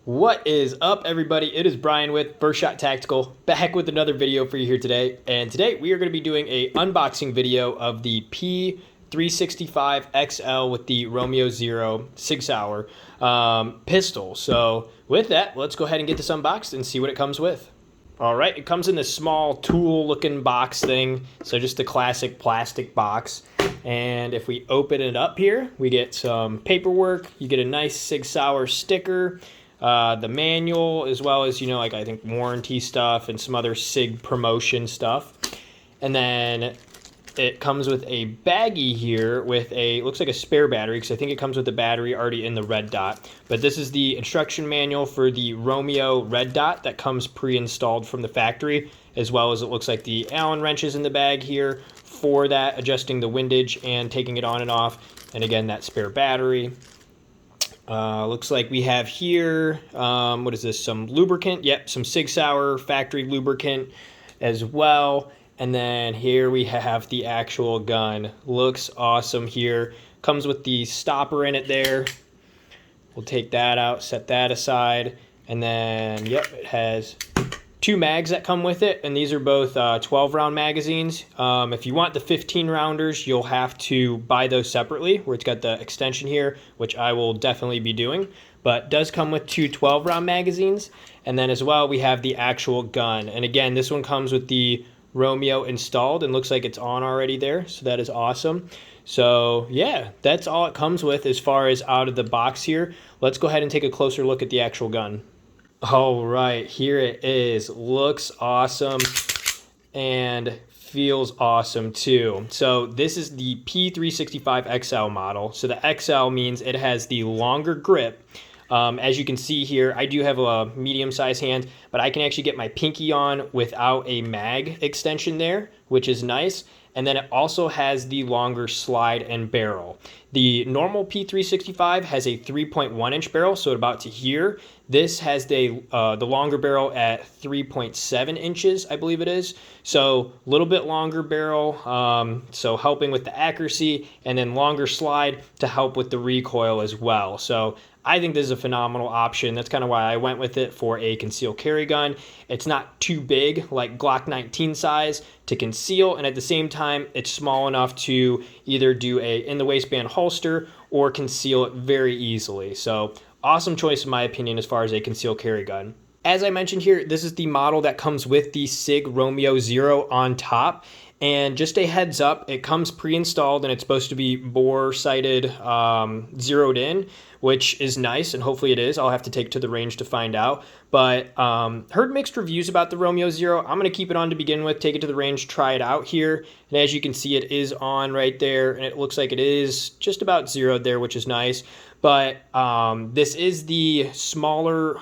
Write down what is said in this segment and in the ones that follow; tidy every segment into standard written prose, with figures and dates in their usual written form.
What is up, everybody? It is Brian with First Shot Tactical, back with another video for you here today. And today we are going to be doing a unboxing video of the P365 XL with the Romeo Zero Sig Sauer pistol. So with that, let's go ahead and get this unboxed and see what it comes with. All right, it comes in this small tool-looking box thing, so just a classic plastic box. And if we open it up here, we get some paperwork. You get a nice Sig Sauer sticker. The manual, as well as, like I think warranty stuff and some other Sig promotion stuff. And then it comes with a baggie here with looks like a spare battery, because I think it comes with the battery already in the Red Dot. But this is the instruction manual for the Romeo Red Dot that comes pre-installed from the factory, as well as it looks like the Allen wrenches in the bag here for that, adjusting the windage and taking it on and off. And again, that spare battery. Looks like we have here, what is this, some lubricant? Yep, some Sig Sauer factory lubricant as well. And then here we have the actual gun. Looks awesome here. Comes with the stopper in it there. We'll take that out, set that aside. And then, yep, it has two mags that come with it, and these are both 12-round magazines. If you want the 15-rounders, you'll have to buy those separately, where it's got the extension here, which I will definitely be doing. But it does come with two 12-round magazines. And then as well, we have the actual gun. And again, this one comes with the Romeo installed, and looks like it's on already there, so that is awesome. So yeah, that's all it comes with as far as out of the box here. Let's go ahead and take a closer look at the actual gun. All right, here it is. Looks awesome and feels awesome too. So this is the P365 XL model. So the XL means it has the longer grip. As you can see here, I do have a medium-sized hand, but I can actually get my pinky on without a mag extension there, which is nice. And then it also has the longer slide and barrel. The normal P365 has a 3.1-inch barrel, so about to here. This has the longer barrel at 3.7 inches, I believe it is. So a little bit longer barrel, so helping with the accuracy, and then longer slide to help with the recoil as well. So I think this is a phenomenal option. That's kind of why I went with it for a concealed carry gun. It's not too big, like Glock 19 size, to conceal, and at the same time, it's small enough to either do a in-the-waistband holster or conceal it very easily. So awesome choice in my opinion as far as a concealed carry gun. As I mentioned here, this is the model that comes with the Sig Romeo Zero on top. And just a heads up, it comes pre-installed and it's supposed to be bore sighted, zeroed in, which is nice, and hopefully it is. I'll have to take it to the range to find out. But heard mixed reviews about the Romeo Zero. I'm going to keep it on to begin with, take it to the range, try it out here. And as you can see, it is on right there, and it looks like it is just about zeroed there, which is nice. But this is the smaller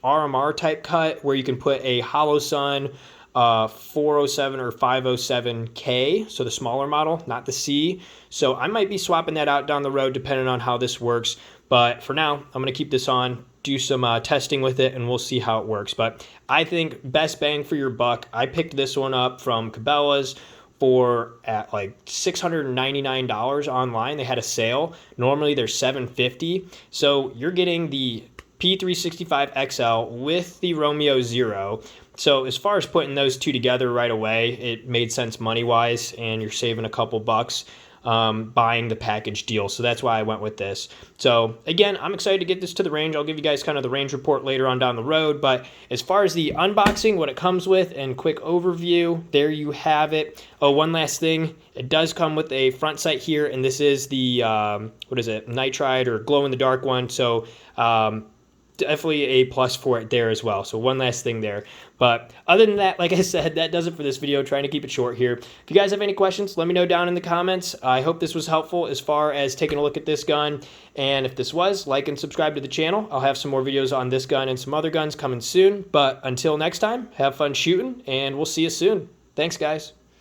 RMR type cut where you can put a hollow sun 407 or 507K, so the smaller model, not the C. So I might be swapping that out down the road depending on how this works. But for now, I'm going to keep this on, do some testing with it, and we'll see how it works. But I think best bang for your buck. I picked this one up from Cabela's at like $699 online. They had a sale. Normally they're $750. So you're getting the P365 XL with the Romeo Zero. So as far as putting those two together right away, it made sense money-wise, and you're saving a couple bucks buying the package deal. So that's why I went with this. So again, I'm excited to get this to the range. I'll give you guys kind of the range report later on down the road. But as far as the unboxing, what it comes with, and quick overview, there you have it. Oh, one last thing. It does come with a front sight here, and this is the, what is it, nitride or glow-in-the-dark one. So definitely a plus for it there as well. So one last thing there. But other than that, like I said, that does it for this video. Trying to keep it short here. If you guys have any questions, let me know down in the comments. I hope this was helpful as far as taking a look at this gun. And if this was, like and subscribe to the channel. I'll have some more videos on this gun and some other guns coming soon. But until next time, have fun shooting, and we'll see you soon. Thanks, guys.